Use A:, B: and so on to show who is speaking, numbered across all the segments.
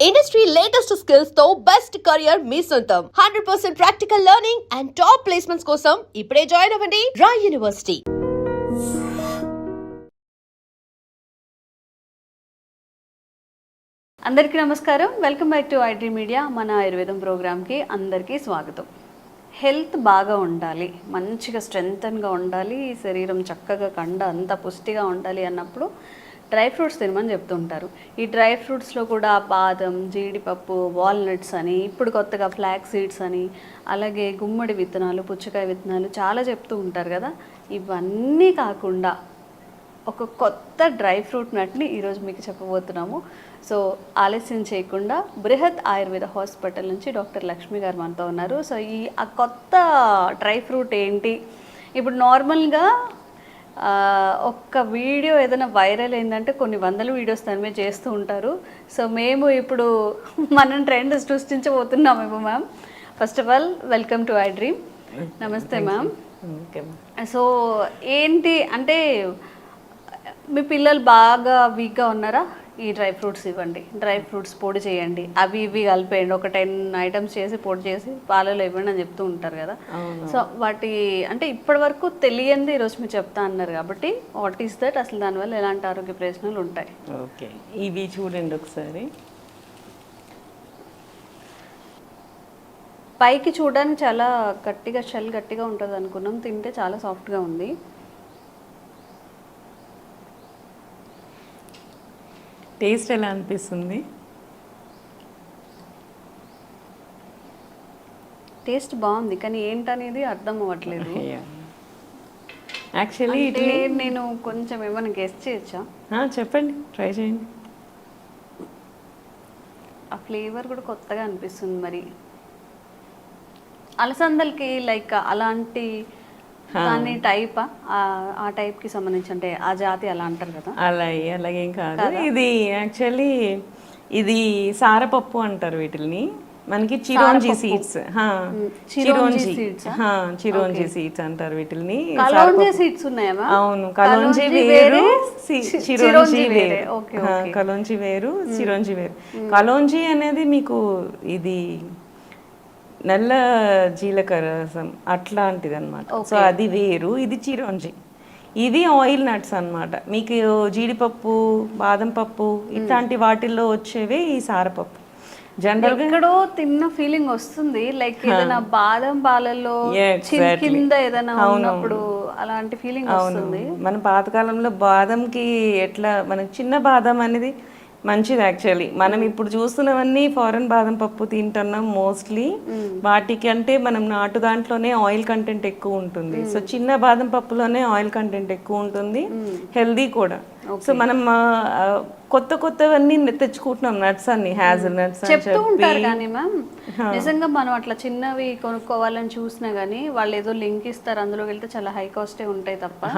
A: Industry latest skills తో best career మీ సొంతం 100% practical learning and top placements కోసం ఇప్పుడే జాయిన్ అవ్వండి రాయ్ యూనివర్సిటీ.
B: అందరికీ నమస్కారం. Welcome back to iDream media. మన ఆయుర్వేదం ప్రోగ్రామ్కి అందరికీ స్వాగతం. హెల్త్ బాగా ఉండాలి, మంచిగా స్ట్రెంగ్తన్గా ఉండాలి, శరీరం చక్కగా కండ అంతా పుష్టిగా ఉండాలి అన్నప్పుడు డ్రై ఫ్రూట్స్ తినమని చెప్తుంటారు. ఈ డ్రై ఫ్రూట్స్లో కూడా బాదం, జీడిపప్పు, వాల్నట్స్ అని, ఇప్పుడు కొత్తగా ఫ్లాక్ సీడ్స్ అని, అలాగే గుమ్మడి విత్తనాలు, పుచ్చకాయ విత్తనాలు చాలా చెప్తూ ఉంటారు కదా. ఇవన్నీ కాకుండా ఒక కొత్త డ్రై ఫ్రూట్ నట్ని ఈరోజు మీకు చెప్పబోతున్నాము. సో ఆలస్యం చేయకుండా బృహత్ ఆయుర్వేద హాస్పిటల్ నుంచి డాక్టర్ లక్ష్మి గారు మనతో ఉన్నారు. సో ఆ కొత్త డ్రై ఫ్రూట్ ఏంటి? ఇప్పుడు నార్మల్గా ఒక్క వీడియో ఏదైనా వైరల్ అయిందంటే కొన్ని వందల వీడియోస్ దాని మీద చేస్తూ ఉంటారు. సో మేము ఇప్పుడు మనం ట్రెండ్ సృష్టించబోతున్నాము ma'am. First of all welcome to iDream. నమస్తే మ్యామ్. సో ఏంటి అంటే మీ పిల్లలు బాగా వీక్గా ఉన్నారా? ఈ డ్రై ఫ్రూట్స్ ఇవ్వండి, డ్రై ఫ్రూట్స్ పొడి చేయండి, అవి ఇవి కలిపేయండి, ఒక 10 ఐటమ్స్ చేసి పొడి చేసి పాలలో ఇవ్వండి అని చెప్తూ ఉంటారు కదా. సో వాటి అంటే ఇప్పటి వరకు తెలియంది ఈరోజు మీరు చెప్తా అన్నారు కాబట్టి వాట్ ఈస్ దట్, అసలు దానివల్ల ఎలాంటి ఆరోగ్య ప్రయోజనాలు ఉంటాయి?
C: ఓకే, ఇవి చూడండి ఒకసారి.
B: పైకి చూడడానికి చాలా గట్టిగా షెల్ గట్టిగా ఉంటుంది అనుకున్నాం, తింటే చాలా సాఫ్ట్గా ఉంది.
C: టేస్ట్ ఎలా అనిపిస్తుంది?
B: టేస్ట్ బాగుంది, కానీ ఏంటనేది అర్థం అవ్వట్లేదు.
C: యాక్చువల్లీ
B: నేను కొంచెం ఏమైనా గెస్ట్ చేయొచ్చా?
C: చెప్పండి, ట్రై చేయండి.
B: ఆ ఫ్లేవర్ కూడా కొత్తగా అనిపిస్తుంది. మరి అలసందలకి లైక్ అలాంటి దాని టైపా, ఆ టైప్కి సంబంధించి అంటే ఆ జాతి అలా అంటారు కదా?
C: అలాగేం కాదు. ఇది యాక్చువల్లీ ఇది సారపప్పు అంటారు వీటిని. మనకి చిరోంజీ సీడ్స్, చిరోంజీ సీడ్స్ అంటారు వీటిని.
B: సీడ్స్ ఉన్నాయా?
C: అవును, కలోంజీ వేరు, చిరోంజీ వేరు. కలోంజీ వేరు, చిరోంజీ వేరు. కలోంజీ అనేది మీకు ఇది నల్ల జీలకర్ర రసం అట్లాంటిది అనమాట. సో అది వేరు, ఇది చిరోంజి. ఇది ఆయిల్ నట్స్ అనమాట. మీకు జీడిపప్పు, బాదం పప్పు ఇట్లాంటి వాటిల్లో వచ్చేవి ఈ సారపప్పు. జనరల్గా
B: ఎక్కడో తిన్న ఫీలింగ్ వస్తుంది, లైక్ ఏదైనా బాదం పాలల్లో కింద ఏదైనా ఉన్నప్పుడు అలాంటి ఫీలింగ్ వస్తుంది.
C: మన పాతకాలంలో బాదంకి ఎట్లా మనకి చిన్న బాదం అనేది మంచిది. యాక్చువల్లీ మనం ఇప్పుడు చూస్తున్నవన్నీ ఫారెన్ బాదం పప్పు తింటున్నాం మోస్ట్లీ. వాటికి అంటే మనం నాటు దాంట్లోనే ఆయిల్ కంటెంట్ ఎక్కువ ఉంటుంది. సో చిన్న బాదం పప్పులోనే ఆయిల్ కంటెంట్ ఎక్కువ ఉంటుంది, హెల్దీ కూడా. సో మనం కొత్తవన్నీ తెచ్చుకుంటున్నాం, నట్స్ అన్ని, హ్యాజల్ నట్స్
B: చెప్తూ ఉంటారు. కానీ మ్యామ్ నిజంగా మనం అట్లా చిన్నవి కొనుక్కోవాలని చూసినా గానీ వాళ్ళు ఏదో లింక్ ఇస్తారు, అందులోకి వెళ్తే చాలా హై కాస్టే ఉంటాయి తప్ప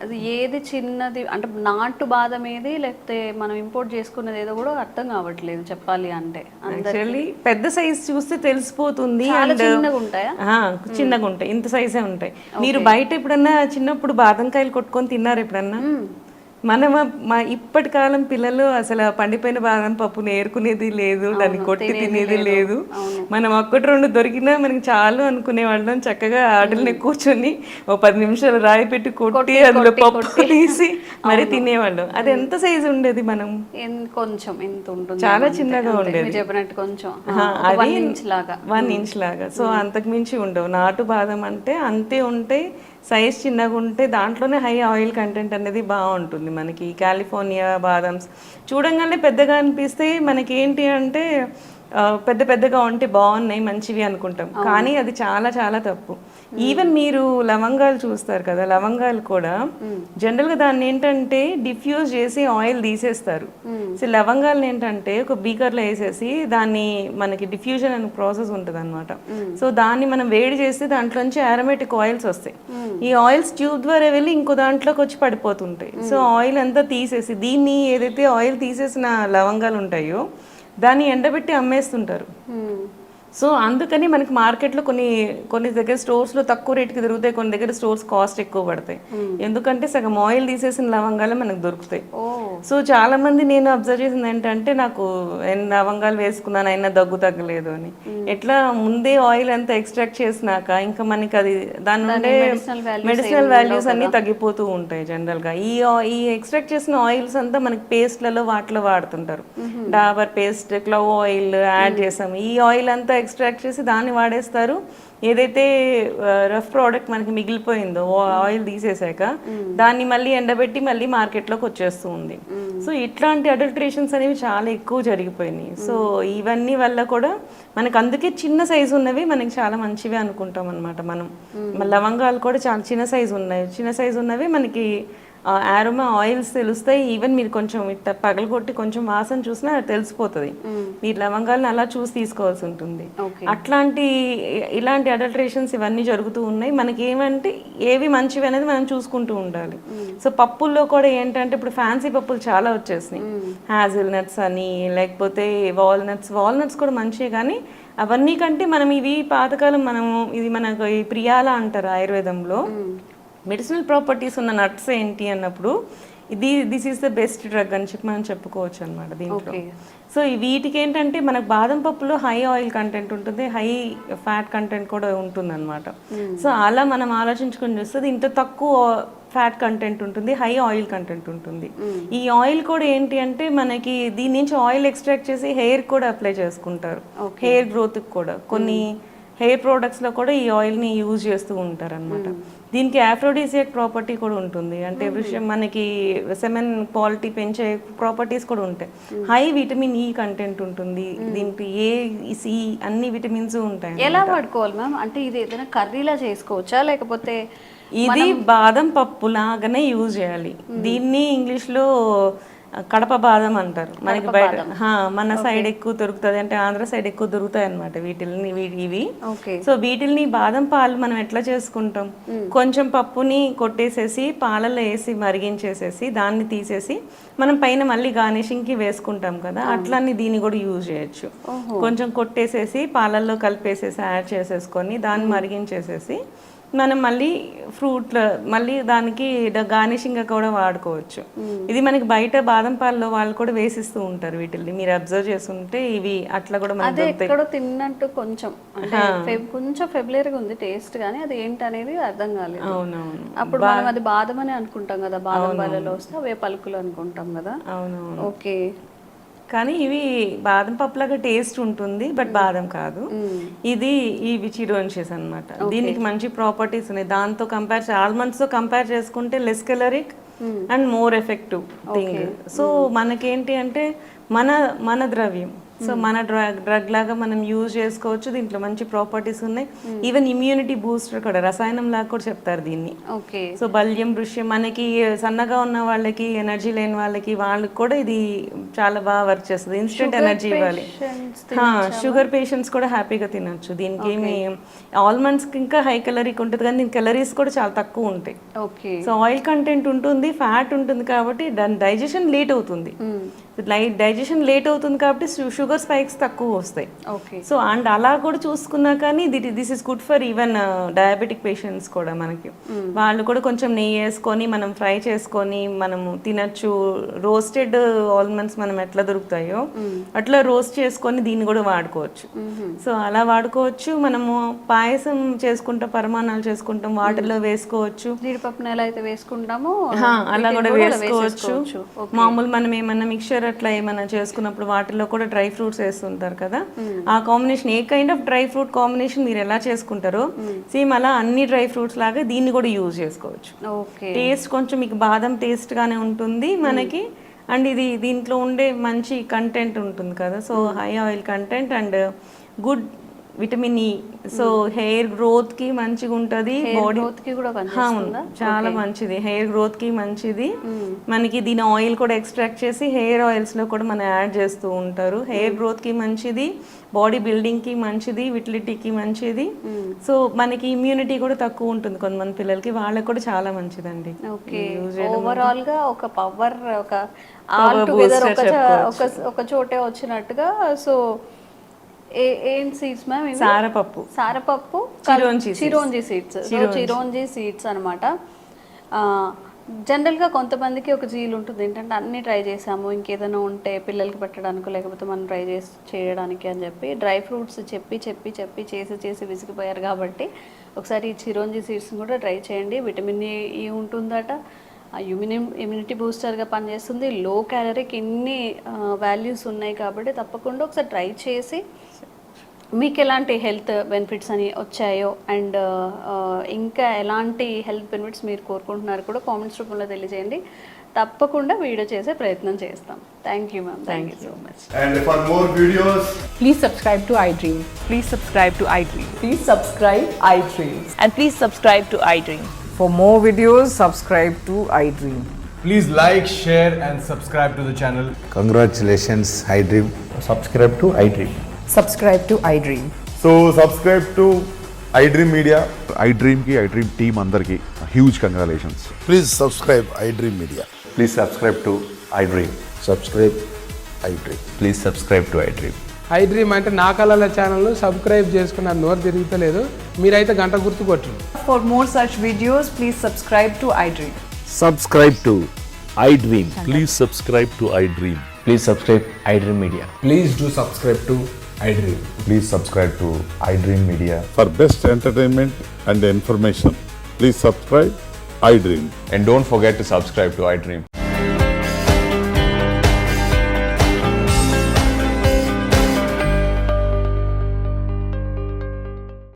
B: అది ఏది చిన్నది అంటే నాటు బాదం ఏది లేకపోతే మనం ఇంపోర్ట్ చేసుకున్నది ఏదో కూడా అర్థం కావట్లేదు చెప్పాలి అంటే.
C: పెద్ద సైజ్ చూస్తే తెలిసిపోతుంది.
B: చిన్నగా ఉంటాయా?
C: చిన్నగా ఉంటాయి, ఇంత సైజే ఉంటాయి. మీరు బయట ఎప్పుడన్నా చిన్నప్పుడు బాదం కాయలు కొట్టుకొని తిన్నారు ఎప్పుడన్నా? మా ఇప్పటి కాలం పిల్లలు అసలు పండిపోయిన బాదం పప్పుని ఏరుకునేది లేదు, దాన్ని కొట్టి తినేది లేదు. మనం 1-2 దొరికినా మనకి చాలు అనుకునే వాళ్ళం. చక్కగా ఆటల్ని కూర్చొని 10 నిమిషాలు రాయి పెట్టి కొట్టి అందులో పప్పు తీసి మరి తినేవాళ్ళం. అది ఎంత సైజు ఉండేది? మనం
B: కొంచెం ఎంత ఉంటుంది,
C: చాలా చిన్నగా ఉండేది,
B: చెప్పినట్టు కొంచెం
C: 1 ఇంచ్ లాగా. సో అంతకు మించి ఉండవు. నాటు బాదం అంటే అంతే ఉంటాయి, సైజ్ చిన్నగా ఉంటే దాంట్లోనే హై ఆయిల్ కంటెంట్ అనేది బాగుంటుంది. మనకి కాలిఫోర్నియా బాదమ్స్ చూడంగానే పెద్దగా అనిపిస్తే మనకి ఏంటి అంటే పెద్దగా ఉంటే బాగున్నాయి, మంచివి అనుకుంటాం. కానీ అది చాలా చాలా తప్పు. ఈవెన్ మీరు లవంగాలు చూస్తారు కదా, లవంగాలు కూడా జనరల్గా దాన్ని ఏంటంటే డిఫ్యూజ్ చేసి ఆయిల్ తీసేస్తారు. సో లవంగాలను ఏంటంటే ఒక బీకర్లో వేసేసి దాన్ని మనకి డిఫ్యూజన్ అనే ప్రాసెస్ ఉంటుంది అనమాట. సో దాన్ని మనం వేడి చేస్తే దాంట్లోంచి అరోమేటిక్ ఆయిల్స్ వస్తాయి. ఈ ఆయిల్స్ ట్యూబ్ ద్వారా వెళ్ళి ఇంకో దాంట్లోకి వచ్చి పడిపోతుంటాయి. సో ఆయిల్ అంతా తీసేసి దీన్ని ఏదైతే ఆయిల్ తీసేసిన లవంగాలు ఉంటాయో దాన్ని ఎండబెట్టి అమ్మేస్తుంటారు. సో అందుకని మనకి మార్కెట్లో కొన్ని దగ్గర స్టోర్స్లో తక్కువ రేటుకి దొరుకుతాయి, కొన్ని దగ్గర స్టోర్స్ కాస్ట్ ఎక్కువ పడతాయి. ఎందుకంటే సగం ఆయిల్ తీసేసిన లవంగాలు మనకు దొరుకుతాయి. సో చాలా మంది నేను అబ్జర్వ్ చేసింది ఏంటంటే నాకు లవంగాలు వేసుకున్నాను అయినా దగ్గు తగ్గలేదు అని. ఎట్లా ముందే ఆయిల్ అంతా ఎక్స్ట్రాక్ట్ చేసినాక ఇంకా మనకి అది దాని నుండే మెడిసినల్ వాల్యూస్ అన్ని తగ్గిపోతూ ఉంటాయి జనరల్గా. ఈ ఎక్స్ట్రాక్ట్ చేసిన ఆయిల్స్ అంతా మనకి పేస్ట్లలో వాటిలో వాడుతుంటారు. Dabur paste, clove oil add చేసాము. ఈ ఆయిల్ అంతా ఎక్స్ట్రాక్ట్ చేసి దాన్ని వాడేస్తారు. ఏదైతే రఫ్ ప్రోడక్ట్ మనకి మిగిలిపోయిందో ఆయిల్ తీసేసాక దాన్ని మళ్ళీ ఎండబెట్టి మళ్ళీ మార్కెట్లోకి వచ్చేస్తూ ఉంది. సో ఇట్లాంటి అడల్ట్రేషన్స్ అనేవి చాలా ఎక్కువ జరిగిపోయినాయి. సో ఇవన్నీ వల్ల కూడా మనకు అందుకే చిన్న సైజు ఉన్నవి మనకి చాలా మంచివి అనుకుంటాం అనమాట. మనం లవంగాలు కూడా చాలా చిన్న సైజు ఉన్నాయి. చిన్న సైజు ఉన్నవి మనకి ఆరోమా ఆయిల్స్ తెలుస్తాయి. ఈవెన్ మీరు కొంచెం ఇట్లా పగలగొట్టి కొంచెం వాసన చూసినా తెలిసిపోతుంది. మీరు లవంగాలను అలా చూసి తీసుకోవాల్సి ఉంటుంది. ఇలాంటి అడల్ట్రేషన్స్ ఇవన్నీ జరుగుతూ ఉన్నాయి. మనకి ఏమంటే ఏవి మంచివి అనేది మనం చూసుకుంటూ ఉండాలి. సో పప్పుల్లో కూడా ఏంటంటే ఇప్పుడు ఫ్యాన్సీ పప్పులు చాలా వచ్చేసినాయి. హ్యాజిల్ నట్స్ అని, లేకపోతే వాల్నట్స్ కూడా మంచివి. కానీ అవన్నీ కంటే మనం ఇవి పాతకాలం ఇది మనకు ఈ ప్రియాల అంటారు ఆయుర్వేదంలో. మెడిసినల్ ప్రాపర్టీస్ ఉన్న నట్స్ ఏంటి అన్నప్పుడు this is the best drug అని చెప్పి మనం చెప్పుకోవచ్చు అనమాట దీంట్లో. సో వీటికి ఏంటంటే మనకు బాదం పప్పులో హై ఆయిల్ కంటెంట్ ఉంటుంది, హై ఫ్యాట్ కంటెంట్ కూడా ఉంటుంది అనమాట. సో అలా మనం ఆలోచించుకొని చూస్తే ఇంత తక్కువ ఫ్యాట్ కంటెంట్ ఉంటుంది, హై ఆయిల్ కంటెంట్ ఉంటుంది. ఈ ఆయిల్ కూడా ఏంటి అంటే మనకి దీని నుంచి ఆయిల్ ఎక్స్ట్రాక్ట్ చేసి హెయిర్ కూడా అప్లై చేసుకుంటారు. హెయిర్ గ్రోత్కి కూడా కొన్ని హెయిర్ ప్రోడక్ట్స్లో కూడా ఈ ఆయిల్ని యూజ్ చేస్తూ ఉంటారు అనమాట. దీనికి ఆఫ్రోడిసియాక్ ప్రాపర్టీ కూడా ఉంటుంది. అంటే మనకి సెమెన్ క్వాలిటీ పెంచే ప్రాపర్టీస్ కూడా ఉంటాయి. హై విటమిన్ ఈ కంటెంట్ ఉంటుంది దీనికి. సి అన్ని విటమిన్స్ ఉంటాయి.
B: ఎలా వాడుకోవాలి మ్యామ్? అంటే ఇది ఏదైనా కర్రీలా చేసుకోవచ్చా, లేకపోతే
C: ఇది బాదం పప్పు లాగానే యూజ్ చేయాలి. దీన్ని ఇంగ్లీష్లో కడప బాదం అంటారు. మనకి బయట మన సైడ్ ఎక్కువ దొరుకుతుంది, అంటే ఆంధ్ర సైడ్ ఎక్కువ దొరుకుతాయి అనమాట ఇవి. సో వీటిల్ని బాదం పాలు మనం ఎట్లా చేసుకుంటాం, కొంచెం పప్పుని కొట్టేసేసి పాలలో వేసి మరిగించేసేసి దాన్ని తీసేసి మనం పైన మళ్ళీ గార్నిషింగ్ కి వేసుకుంటాం కదా, అట్లానే దీన్ని కూడా యూజ్ చేయొచ్చు. కొంచెం కొట్టేసేసి పాలల్లో కలిపేసేసి యాడ్ చేసేసుకొని దాన్ని మరిగించేసేసి మనం మళ్ళీ మళ్ళీ దానికి గార్నిషింగ్ కూడా వాడుకోవచ్చు. ఇది మనకి బయట బాదం పాలలో వాళ్ళు కూడా వేసిస్తూ ఉంటారు వీటిని. మీరు అబ్జర్వ్ చేస్తుంటే ఇవి అట్లా కూడా
B: ఎక్కడో తిన్నట్టు కొంచెం కొంచెం ఫెబ్రవరీగా ఉంది టేస్ట్, కానీ అది ఏంటి అనేది అర్థం కాలేదు.
C: అవునవును.
B: అప్పుడు మనం అది బాదం అని అనుకుంటాం కదా, బాదం పాలలో వస్తే అవే పలుకులు అనుకుంటాం కదా.
C: అవునవును.
B: ఓకే.
C: కానీ ఇవి బాదం పప్పులాగా టేస్ట్ ఉంటుంది, బట్ బాదం కాదు. ఇవి చిరోన్షియస్ అనమాట. దీనికి మంచి ప్రాపర్టీస్ ఉన్నాయి. దాంతో ఆల్మండ్స్ తో కంపేర్ చేసుకుంటే less caloric and more effective thing. So మనకేంటి అంటే మన ద్రవ్యం, సో మన డ్రగ్ లాగా మనం యూజ్ చేసుకోవచ్చు. దీంట్లో మంచి ప్రాపర్టీస్ ఉన్నాయి. ఈవెన్ ఇమ్యూనిటీ బూస్టర్ కూడా, రసాయనం లాగా కూడా చెప్తారు దీన్ని. సో బల్యం, వృష్యం, మనకి సన్నగా ఉన్న వాళ్ళకి, ఎనర్జీ లేని వాళ్ళకి కూడా ఇది చాలా బాగా వర్క్ చేస్తుంది. ఇన్స్టెంట్ ఎనర్జీ ఇవ్వాలి. షుగర్ పేషెంట్స్ కూడా హ్యాపీగా తినొచ్చు. దీనికి ఏమి ఆల్మండ్స్ ఇంకా హై కెలరీకి ఉంటుంది, కానీ దీని కెలరీస్ కూడా చాలా తక్కువ ఉంటాయి. సో ఆయిల్ కంటెంట్ ఉంటుంది, ఫ్యాట్ ఉంటుంది, కాబట్టి దాని డైజెషన్ లేట్ అవుతుంది. డైజెషన్ లేట్ అవుతుంది కాబట్టి షుగర్ స్పైక్స్ తక్కువ వస్తాయి. సో అండ్ అలా కూడా చూసుకున్నా కానీ this is good for even diabetic patients కూడా. మనకి వాళ్ళు కూడా కొంచెం నెయ్యి వేసుకొని మనం ఫ్రై చేసుకొని మనము తినచ్చు. రోస్టెడ్ ఆల్మండ్స్ మనం ఎట్లా దొరుకుతాయో అట్లా రోస్ట్ చేసుకొని దీన్ని కూడా వాడుకోవచ్చు. సో అలా వాడుకోవచ్చు. మనము పాయసం చేసుకుంటాం, పరమాణాలు చేసుకుంటాం, వాటిలో వేసుకోవచ్చు.
B: జీడిపప్పును ఎలా అయితే వేసుకుంటామో
C: అలా కూడా వేసుకోవచ్చు. మామూలు మనం ఏమన్నా మిక్చర్ అట్లా ఏమైనా చేసుకున్నప్పుడు వాటిలో కూడా డ్రై ఫ్రూట్స్ వేస్తుంటారు కదా, ఆ combination A kind of dry fruit combination మీరు ఎలా చేసుకుంటారో సేమ్ అలా అన్ని డ్రై ఫ్రూట్స్ లాగా దీన్ని కూడా యూజ్ చేసుకోవచ్చు. టేస్ట్ కొంచెం మీకు బాదం టేస్ట్ గానే ఉంటుంది మనకి. అండ్ దీంట్లో ఉండే మంచి కంటెంట్ ఉంటుంది కదా, so high oil content and good vitamin E. So hair growth కి మంచిగా ఉంటది, బాడీ చాలా మంచిది, హెయిర్ గ్రోత్ కి మంచిది. మనకి దీని ఆయిల్ కూడా ఎక్స్ట్రాక్ట్ చేసి హెయిర్ ఆయిల్స్ లో కూడా మనం యాడ్ చేస్తూ ఉంటారు. హెయిర్ గ్రోత్ కి మంచిది, బాడీ బిల్డింగ్ కి మంచిది, విటిలిటీకి మంచిది. సో మనకి ఇమ్యూనిటీ కూడా తక్కువ ఉంటుంది కొంతమంది పిల్లలకి, వాళ్ళకి కూడా చాలా మంచిదండి.
B: ఓవరాల్ గా ఒక పవర్, ఒక ఆల్ టుగెదర్ ఒక చోటే వచ్చినట్టుగా. సో ఏం సీడ్స్ మ్యామ్?
C: సారపప్పు.
B: సారపప్పు, చిరోంజి సీడ్స్. చిరోంజి సీడ్స్ అనమాట. జనరల్గా కొంతమందికి ఒక జీల్ ఉంటుంది ఏంటంటే అన్నీ ట్రై చేసాము, ఇంకేదైనా ఉంటే పిల్లలకి పెట్టడానికో లేకపోతే మనం ట్రై చేయడానికి అని చెప్పి డ్రై ఫ్రూట్స్ చెప్పి చేసి విసిగిపోయారు. కాబట్టి ఒకసారి ఈ చిరోంజి సీడ్స్ని కూడా ట్రై చేయండి. విటమిన్ ఈ ఉంటుందట, ఇమ్యూనిటీ బూస్టర్గా పనిచేస్తుంది, లో క్యాలరీకి ఇన్ని వాల్యూస్ ఉన్నాయి. కాబట్టి తప్పకుండా ఒకసారి ట్రై చేసి మీకు ఎలాంటి హెల్త్ బెనిఫిట్స్ అని వచ్చాయో అండ్ ఇంకా ఎలాంటి హెల్త్ బెనిఫిట్స్ మీరు కోరుకుంటున్నారు కూడా కామెంట్స్ రూపంలో తెలియజేయండి. తప్పకుండా వీడియో చేసే ప్రయత్నం చేస్తాం. Thank you ma'am. Thank you so much.
D: And for more videos,
E: Please subscribe to iDream.
F: Please subscribe to iDream.
E: Please subscribe iDream.
F: And please subscribe to iDream.
E: For more videos, subscribe to iDream.
D: please like, share and subscribe to the channel.
G: Congratulations, iDream.
H: subscribe to iDream.
E: Subscribe to iDream.
H: So subscribe to iDream Media.
I: iDream ki iDream team అందరికి huge congratulations.
G: Please subscribe iDream Media.
H: Please subscribe to iDream.
G: Subscribe iDream.
H: Please subscribe to iDream.
J: iDream అంటే నా కళల ఛానల్ను subscribe చేసుకున్న నోరు తిరుగుతలేదు, మీరైతే గంట గుర్తు కొట్టండి.
E: For more such videos, please subscribe to iDream.
I: Subscribe to iDream. Please subscribe to iDream.
H: Please subscribe iDream Media.
D: Please do subscribe to iDream.
H: Please subscribe to iDream Media.
I: For best entertainment and information, please subscribe iDream.
H: And don't forget to subscribe to iDream.